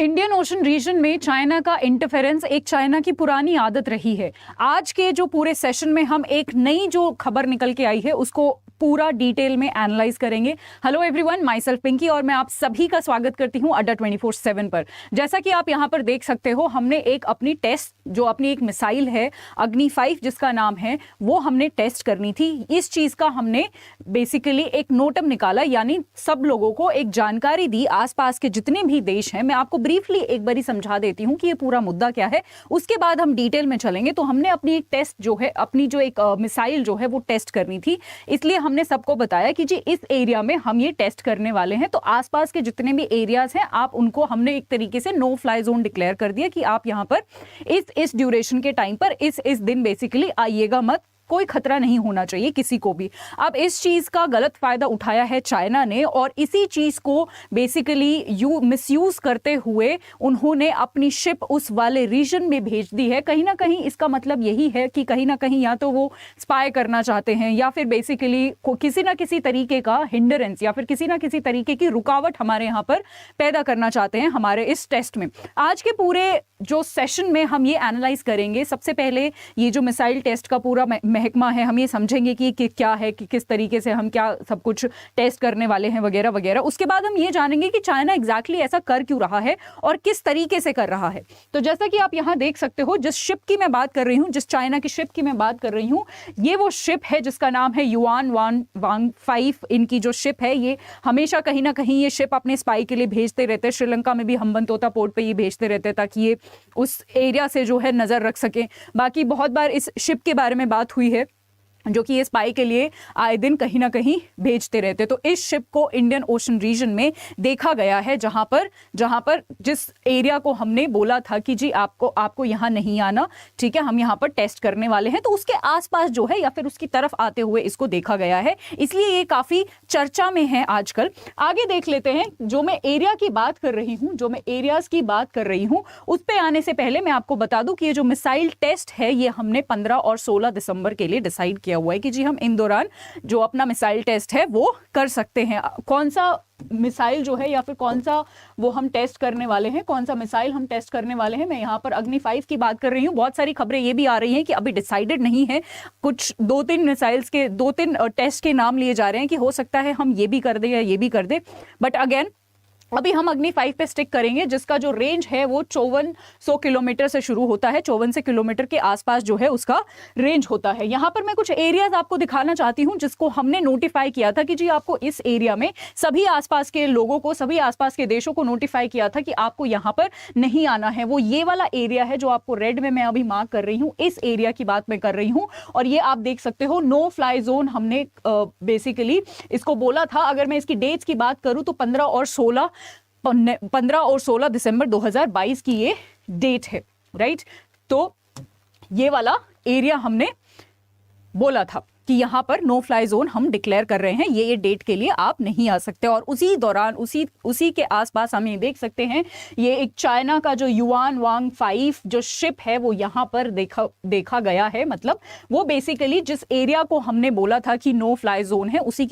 Indian ocean reason में China का interference एक चाइना की पुरानी आदत रही है। आज के जो पूरे सेशन में हम एक नई जो खबर निकल के आई है उसको पूरा डिटेल में एनालाइज करेंगे। Hello everyone, myself Pinky और मैं आप सभी का स्वागत करती हूं अड्डा 24/7 पर। जैसा कि आप यहां पर देख सकते हो, हमने एक अपनी टेस्ट जो अपनी एक मिसाइल है अग्नि 5 जिसका नाम है, वो हमने टेस्ट करनी थी। इस चीज का हमने बेसिकली एक नोटम निकाला, यानी सब लोगों को एक जानकारी दी। आसपास के जितने भी देश हैं, मैं आपको ब्रीफली एक बारी समझा देती हूं कि ये पूरा मुद्दा क्या है, उसके बाद हम डिटेल में चलेंगे। तो हमने अपनी एक टेस्ट जो है, अपनी जो एक मिसाइल जो है वो टेस्ट करनी थी, इसलिए हमने सबको बताया कि जी इस एरिया में हम ये टेस्ट करने वाले हैं। तो आसपास के जितने भी एरियाज हैं, आप उनको हमने एक तरीके से नो फ्लाई जोन डिक्लेयर कर दिया कि आप यहाँ पर इस ड्यूरेशन के टाइम पर इस दिन बेसिकली आइएगा मत, कोई खतरा नहीं होना चाहिए किसी को भी। अब इस चीज का गलत फायदा उठाया है चाइना ने, और इसी चीज को बेसिकली मिसयूज करते हुए उन्होंने अपनी शिप उस वाले रीजन में भेज दी है। कहीं ना कहीं इसका मतलब यही है कि कहीं ना कहीं या तो वो स्पाई करना चाहते हैं, या फिर बेसिकली किसी ना किसी तरीके का हिंडरेंस या फिर किसी ना किसी तरीके की रुकावट हमारे यहाँ पर पैदा करना चाहते हैं हमारे इस टेस्ट में। आज के पूरे जो सेशन में हम ये एनालाइज करेंगे। सबसे पहले ये जो मिसाइल टेस्ट का पूरा महकमा है, हम ये समझेंगे कि क्या है, कि किस तरीके से हम क्या सब कुछ टेस्ट करने वाले हैं वगैरह वगैरह। उसके बाद हम ये जानेंगे कि चाइना एग्जैक्टली ऐसा कर क्यों रहा है और किस तरीके से कर रहा है। तो जैसा कि आप यहाँ देख सकते हो, जिस शिप की मैं बात कर रही हूँ, जिस चाइना की शिप की मैं बात कर रही हूँ, ये वो शिप है जिसका नाम है युआन वांग 5। इनकी जो शिप है, ये हमेशा कहीं ना कहीं ये शिप अपने स्पाई के लिए भेजते रहते हैं। श्रीलंका में भी हम्बनतोता पोर्ट पे ये भेजते रहते हैं ताकि ये उस एरिया से जो है नजर रख सकें। बाकी बहुत बार इस शिप के बारे में बात हुई है जो कि ये स्पाई के लिए आए दिन कहीं ना कहीं भेजते रहते। तो इस शिप को इंडियन ओशन रीजन में देखा गया है, जहां पर जिस एरिया को हमने बोला था कि जी आपको यहाँ नहीं आना, ठीक है, हम यहाँ पर टेस्ट करने वाले हैं, तो उसके आसपास जो है या फिर उसकी तरफ आते हुए इसको देखा गया है। इसलिए ये काफी चर्चा में है आजकल। आगे देख लेते हैं। जो मैं एरिया की बात कर रही हूँ, जो मैं एरियाज की बात कर रही हूँ, उस पे आने से पहले मैं आपको बता दूं कि ये जो मिसाइल टेस्ट है, ये हमने 15 और 16 दिसंबर के लिए डिसाइड किया हुआ है कि जी हम इन दौरान जो अपना मिसाइल टेस्ट है वो कर सकते हैं। कौन सा मिसाइल जो है या फिर कौन सा वो हम टेस्ट करने वाले हैं, कौन सा मिसाइल हम टेस्ट करने वाले हैं, मैं यहाँ पर अग्नि 5 की बात कर रही हूँ। बहुत सारी खबरें ये भी आ रही हैं कि अभी डिसाइडेड नहीं है, कुछ 2-3 मिसाइल्स के 2-3 टेस्ट के नाम लिए जा रहे हैं कि हो सकता है हम ये भी कर दें या ये भी कर दें। बट अगेन अभी हम अग्नि 5 पे स्टिक करेंगे, जिसका जो रेंज है वो 5400 किलोमीटर से शुरू होता है। 5400 किलोमीटर के आसपास जो है उसका रेंज होता है। यहाँ पर मैं कुछ एरियाज आपको दिखाना चाहती हूँ जिसको हमने नोटिफाई किया था कि जी आपको इस एरिया में सभी आसपास के लोगों को, सभी आसपास के देशों को नोटिफाई किया था कि आपको यहाँ पर नहीं आना है। वो ये वाला एरिया है जो आपको रेड में मैं अभी मार्क कर रही हूँ, इस एरिया की बात मैं कर रही हूँ। और ये आप देख सकते हो, नो फ्लाई जोन हमने बेसिकली इसको बोला था। अगर मैं इसकी डेट्स की बात करूँ तो 15 और 16 दिसंबर 2022 की ये डेट है, राइट। तो ये वाला एरिया हमने बोला था कि यहां पर नो फ्लाई जोन हम डिक्लेयर कर रहे हैं, ये डेट के लिए आप नहीं आ सकते। और उसी दौरान उसी के आसपास हम ये देख सकते हैं, ये एक चाइना का जो युआन वांग 5 जो शिप है वो यहां पर देखा गया है। मतलब वो बेसिकली जिस एरिया को हमने बोला था कि नो फ्लाई जोन है, उसी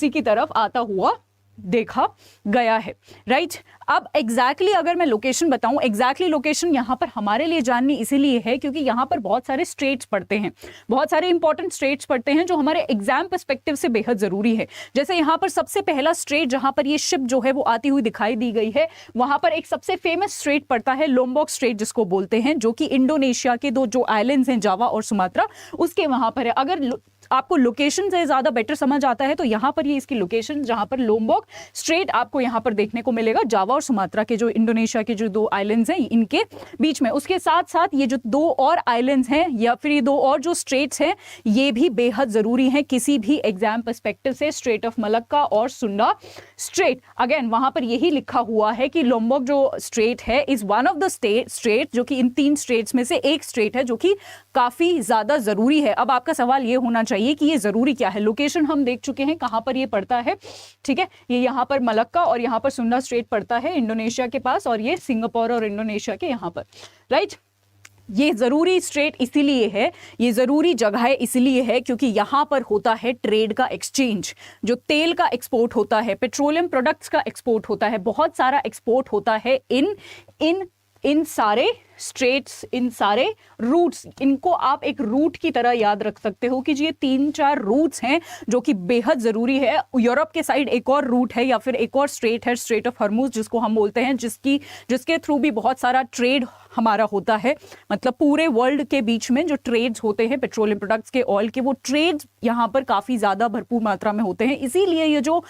की तरफ आता हुआ देखा गया है, राइट। अब एग्जैक्टली अगर मैं लोकेशन बताऊं, एग्जैक्टली लोकेशन यहां पर हमारे लिए जाननी इसीलिए है क्योंकि यहां पर बहुत सारे स्टेट्स पड़ते हैं, बहुत सारे इंपॉर्टेंट स्टेट्स पड़ते हैं जो हमारे एग्जाम पर्सपेक्टिव से बेहद जरूरी है। जैसे यहां पर सबसे पहला स्टेट जहां पर ये शिप जो है वो आती हुई दिखाई दी गई है, वहां पर एक सबसे फेमस स्टेट पड़ता है लोम्बोक स्टेट जिसको बोलते हैं, जो कि इंडोनेशिया के 2 जो आइलैंड्स हैं, जावा और सुमात्रा, उसके वहां पर है। अगर आपको लोकेशन से ज्यादा बेटर समझ आता है तो यहाँ पर ये इसकी लोकेशन, जहां पर लोम्बोक स्ट्रेट आपको यहाँ पर देखने को मिलेगा, जावा और सुमात्रा के जो इंडोनेशिया के जो 2 आइलैंड्स हैं इनके बीच में। उसके साथ साथ ये जो 2 और आइलैंड्स हैं या फिर ये 2 और जो स्ट्रेट्स हैं, ये भी बेहद जरूरी हैं किसी भी एग्जाम पर्सपेक्टिव से। स्ट्रेट ऑफ मलक्का और सुंडा स्ट्रेट, अगेन वहां पर यही लिखा हुआ है कि लोम्बोक जो स्ट्रेट है is one of the state जो कि इन 3 स्टेट्स में से एक स्टेट है जो कि काफी ज्यादा जरूरी है। अब आपका सवाल ये होना चाहिए कि ये जरूरी क्या है। लोकेशन हम देख चुके हैं कहां पर ये पड़ता है, ठीक है, ये यहाँ पर मलक्का और यहाँ पर सुंडा स्ट्रेट पड़ता है इंडोनेशिया के पास, और ये सिंगापुर और इंडोनेशिया के यहाँ पर, राइट। ये ज़रूरी स्ट्रेट इसीलिए है, ये ज़रूरी जगह है इसलिए है क्योंकि यहाँ पर होता है ट्रेड का एक्सचेंज। जो तेल का एक्सपोर्ट होता है, पेट्रोलियम प्रोडक्ट्स का एक्सपोर्ट होता है, बहुत सारा एक्सपोर्ट होता है इन सारे स्ट्रेट्स, इन सारे रूट्स। इनको आप एक रूट की तरह याद रख सकते हो कि ये 3-4 रूट्स हैं जो कि बेहद ज़रूरी है। यूरोप के साइड एक और रूट है या फिर एक और स्ट्रेट है, स्ट्रेट ऑफ हॉर्मुज़ जिसको हम बोलते हैं, जिसके थ्रू भी बहुत सारा ट्रेड हमारा होता है। मतलब पूरे वर्ल्ड के बीच में जो ट्रेड्स होते हैं पेट्रोलियम प्रोडक्ट्स के, ऑयल के, वो ट्रेड्स यहाँ पर काफ़ी ज़्यादा भरपूर मात्रा में होते हैं। इसीलिए ये जो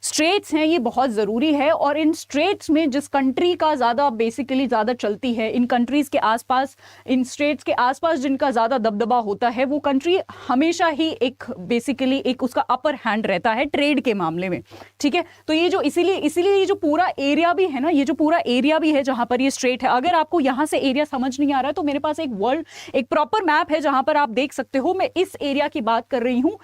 स्ट्रेट्स हैं ये बहुत ज़रूरी है। और इन स्ट्रेट्स में जिस कंट्री का बेसिकली ज़्यादा चलती है, इन कंट्रीज़ के आसपास, इन स्ट्रेट्स के आसपास जिनका ज़्यादा दबदबा होता है, वो कंट्री हमेशा ही बेसिकली एक उसका अपर हैंड रहता है ट्रेड के मामले में। ठीक है, तो ये जो इसीलिए ये जो पूरा एरिया भी है ना, ये जो पूरा एरिया भी है जहाँ पर ये स्ट्रेट है, अगर आपको यहाँ से एरिया समझ नहीं आ रहा है तो मेरे पास एक प्रॉपर मैप है जहाँ पर आप देख सकते हो। मैं इस एरिया की बात कर रही हूँ,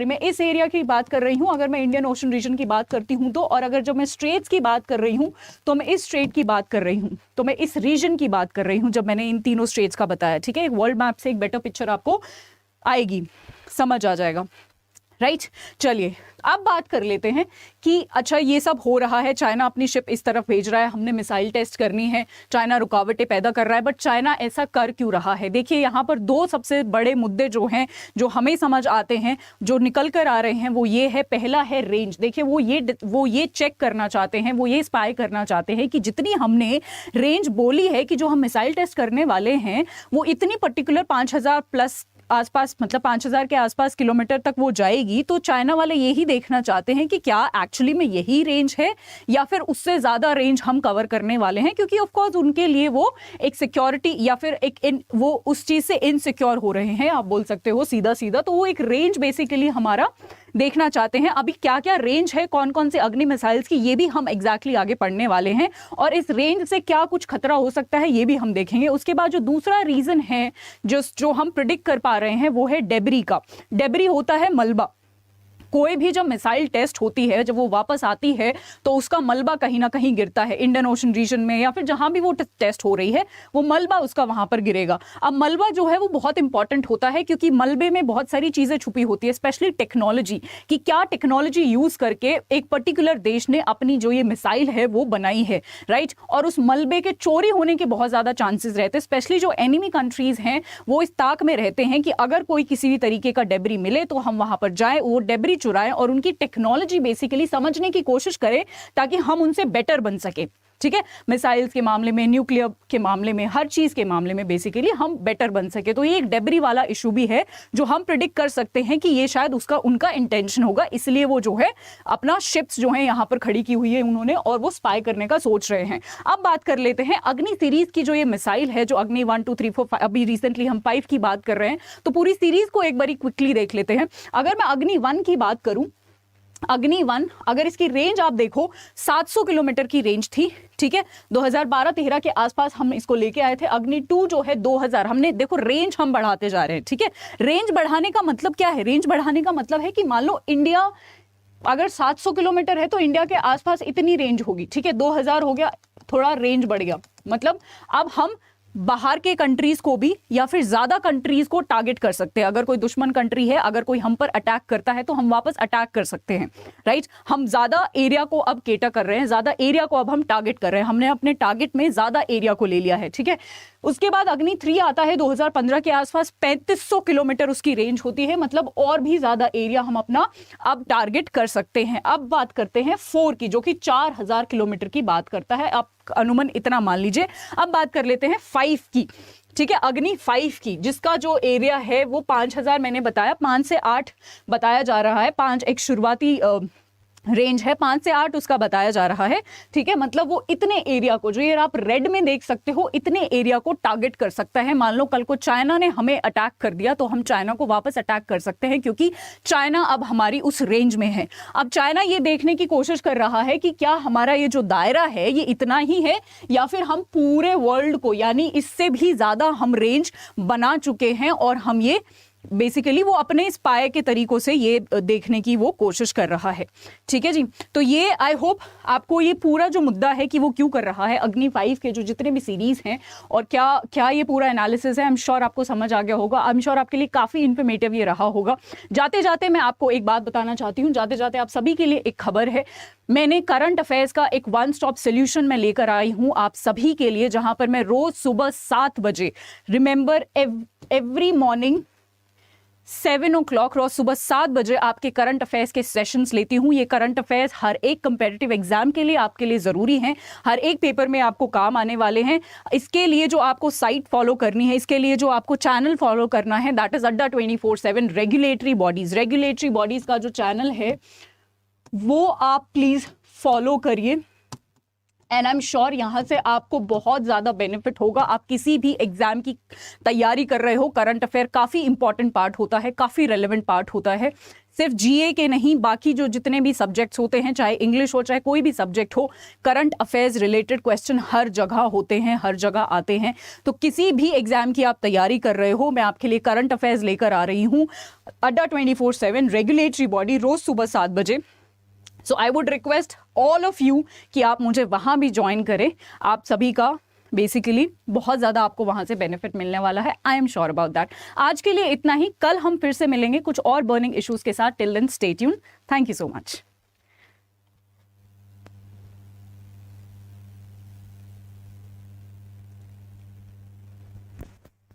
मैं इस एरिया की बात कर रही हूँ अगर मैं इंडियन ओशन रीजन की बात करती हूं तो, और अगर जब मैं स्ट्रेट्स की बात कर रही हूं तो मैं इस स्ट्रेट की बात कर रही हूं, तो मैं इस रीजन की बात कर रही हूं जब मैंने इन तीनों स्ट्रेट्स का बताया। ठीक है, एक वर्ल्ड मैप से एक बेटर पिक्चर आपको आएगी, समझ आ जाएगा। राइट, चलिए अब बात कर लेते हैं कि अच्छा ये सब हो रहा है, चाइना अपनी शिप इस तरफ भेज रहा है, हमने मिसाइल टेस्ट करनी है, चाइना रुकावटें पैदा कर रहा है, बट चाइना ऐसा कर क्यों रहा है? देखिए यहाँ पर 2 सबसे बड़े मुद्दे जो हैं, जो हमें समझ आते हैं, जो निकल कर आ रहे हैं, वो ये है, पहला है रेंज। देखिए वो ये चेक करना चाहते हैं, वो ये स्पाई करना चाहते हैं कि जितनी हमने रेंज बोली है कि जो हम मिसाइल टेस्ट करने वाले हैं वो इतनी पर्टिकुलर 5000 प्लस आसपास, मतलब 5000 के आसपास किलोमीटर तक वो जाएगी। तो चाइना वाले यही देखना चाहते हैं कि क्या एक्चुअली में यही रेंज है या फिर उससे ज़्यादा रेंज हम कवर करने वाले हैं, क्योंकि ऑफ कोर्स उनके लिए वो एक सिक्योरिटी या फिर वो उस चीज़ से इनसिक्योर हो रहे हैं, आप बोल सकते हो सीधा सीधा। तो वो एक रेंज बेसिकली हमारा देखना चाहते हैं। अभी क्या क्या रेंज है, कौन कौन से अग्नि मिसाइल्स की, ये भी हम एग्जैक्टली आगे पढ़ने वाले हैं, और इस रेंज से क्या कुछ खतरा हो सकता है ये भी हम देखेंगे। उसके बाद जो दूसरा रीजन है जो हम प्रिडिक्ट कर पा रहे हैं वो है डेब्री का। डेब्री होता है मलबा। कोई भी जब मिसाइल टेस्ट होती है, जब वो वापस आती है तो उसका मलबा कहीं ना कहीं गिरता है इंडियन ओशन रीजन में, या फिर जहां भी वो टेस्ट हो रही है वो मलबा उसका वहां पर गिरेगा। अब मलबा जो है वो बहुत इंपॉर्टेंट होता है क्योंकि मलबे में बहुत सारी चीजें छुपी होती है, स्पेशली टेक्नोलॉजी, कि क्या टेक्नोलॉजी यूज करके एक पर्टिकुलर देश ने अपनी जो ये मिसाइल है वो बनाई है, राइट। और उस मलबे के चोरी होने के बहुत ज्यादा चांसेस रहते हैं, स्पेशली जो एनिमी कंट्रीज हैं वो इस ताक में रहते हैं कि अगर कोई किसी भी तरीके का डेब्री मिले तो हम वहां पर जाए, वो डेब्री चुराएं और उनकी टेक्नोलॉजी बेसिकली समझने की कोशिश करें ताकि हम उनसे बेटर बन सके। ठीक है, मिसाइल्स के मामले में, न्यूक्लियर के मामले में, हर चीज के मामले में बेसिकली हम बेटर बन सके। तो ये एक डेब्री वाला इशू भी है जो हम प्रिडिक्ट कर सकते हैं कि ये शायद उनका इंटेंशन होगा, इसलिए वो जो है अपना शिप्स जो है यहाँ पर खड़ी की हुई है उन्होंने, और वो स्पाई करने का सोच रहे हैं। अब बात कर लेते हैं अग्नि सीरीज की। जो ये मिसाइल है, जो अग्नि 1 2 3 4 5, अभी रिसेंटली हम 5 की बात कर रहे हैं, तो पूरी सीरीज को एक बारी क्विकली देख लेते हैं। अगर मैं अग्नि 1 की बात करूं, अग्नि 1 अगर इसकी रेंज आप देखो 700 किलोमीटर की रेंज थी। ठीक है, 2012-13 के आसपास हम इसको लेके आए थे। अग्नि 2 जो है 2000, हमने देखो रेंज हम बढ़ाते जा रहे हैं। ठीक है, रेंज बढ़ाने का मतलब क्या है? रेंज बढ़ाने का मतलब है कि मान लो इंडिया अगर 700 किलोमीटर है तो इंडिया के आसपास इतनी रेंज होगी। ठीक है, 2000 हो गया, थोड़ा रेंज बढ़ गया, मतलब अब हम बाहर के कंट्रीज को भी या फिर ज्यादा कंट्रीज को टारगेट कर सकते हैं। अगर कोई दुश्मन कंट्री है, अगर कोई हम पर अटैक करता है तो हम वापस अटैक कर सकते हैं, राइट। हम ज्यादा एरिया को अब केटर कर रहे हैं, ज्यादा एरिया को अब हम टारगेट कर रहे हैं, हमने अपने टारगेट में ज्यादा एरिया को ले लिया है। ठीक है, उसके बाद अग्नि 3 आता है 2015 के आसपास, 3500 किलोमीटर उसकी रेंज होती है, मतलब और भी ज्यादा एरिया हम अपना अब टारगेट कर सकते हैं। अब बात करते हैं 4 की, जो कि 4000 किलोमीटर की बात करता है, आप अनुमान इतना मान लीजिए। अब बात कर लेते हैं 5 की। ठीक है, अग्नि 5 की, जिसका जो एरिया है वो 5000 मैंने बताया, 5 से 8 बताया जा रहा है। 5 एक शुरुआती रेंज है, 5 से 8 उसका बताया जा रहा है। ठीक है, मतलब वो इतने एरिया को, जो ये आप रेड में देख सकते हो, इतने एरिया को टारगेट कर सकता है। मान लो कल को चाइना ने हमें अटैक कर दिया तो हम चाइना को वापस अटैक कर सकते हैं, क्योंकि चाइना अब हमारी उस रेंज में है। अब चाइना ये देखने की कोशिश कर रहा है कि क्या हमारा ये जो दायरा है ये इतना ही है या फिर हम पूरे वर्ल्ड को, यानी इससे भी ज्यादा हम रेंज बना चुके हैं और हम ये बेसिकली वो अपने स्पाई के तरीकों से ये देखने की वो कोशिश कर रहा है। ठीक है जी, तो ये आई होप आपको ये पूरा जो मुद्दा है कि वो क्यों कर रहा है, अग्नि 5 के जो जितने भी सीरीज हैं और क्या क्या ये पूरा एनालिसिस है, आई एम श्योर आपको समझ आ गया होगा। आई एम श्योर आपके लिए काफ़ी इन्फॉर्मेटिव ये रहा होगा। जाते जाते मैं आपको एक बात बताना चाहती हूँ, जाते जाते आप सभी के लिए एक खबर है। मैंने करंट अफेयर्स का एक वन स्टॉप सोल्यूशन मैं लेकर आई हूँ आप सभी के लिए, जहां पर मैं रोज सुबह 7 बजे, रिमेंबर एवरी मॉर्निंग 7 o'clock रोज सुबह 7 बजे आपके करंट अफेयर्स के सेशंस लेती हूँ। ये करंट अफेयर्स हर एक कंपेटिटिव एग्जाम के लिए आपके लिए ज़रूरी हैं, हर एक पेपर में आपको काम आने वाले हैं। इसके लिए जो आपको साइट फॉलो करनी है, इसके लिए जो आपको चैनल फॉलो करना है, दैट इज़ अड्डा 24/7 रेगुलेटरी बॉडीज़ का जो चैनल है वो आप प्लीज़ फॉलो करिए। एंड आई एम श्योर यहाँ से आपको बहुत ज़्यादा बेनिफिट होगा। आप किसी भी एग्जाम की तैयारी कर रहे हो, करंट अफेयर काफ़ी इंपॉर्टेंट पार्ट होता है, काफ़ी रेलेवेंट पार्ट होता है। सिर्फ जीए के नहीं, बाकी जो जितने भी सब्जेक्ट्स होते हैं, चाहे इंग्लिश हो चाहे कोई भी सब्जेक्ट हो, करंट अफेयर्स रिलेटेड क्वेश्चन हर जगह होते हैं, हर जगह आते हैं। तो किसी भी एग्जाम की आप तैयारी कर रहे हो, मैं आपके लिए करंट अफेयर्स लेकर आ रही हूँ। अड्डा 24/7 रेगुलेटरी बॉडी, रोज सुबह 7 बजे। So I would request all of you कि आप मुझे वहाँ भी ज्वाइन करें। आप सभी का बेसिकली बहुत ज़्यादा आपको वहाँ से बेनिफिट मिलने वाला है। I am sure about that. आज के लिए इतना ही, कल हम फिर से मिलेंगे कुछ और बर्निंग इश्यूज़ के साथ। Till then stay tuned. Thank you so much.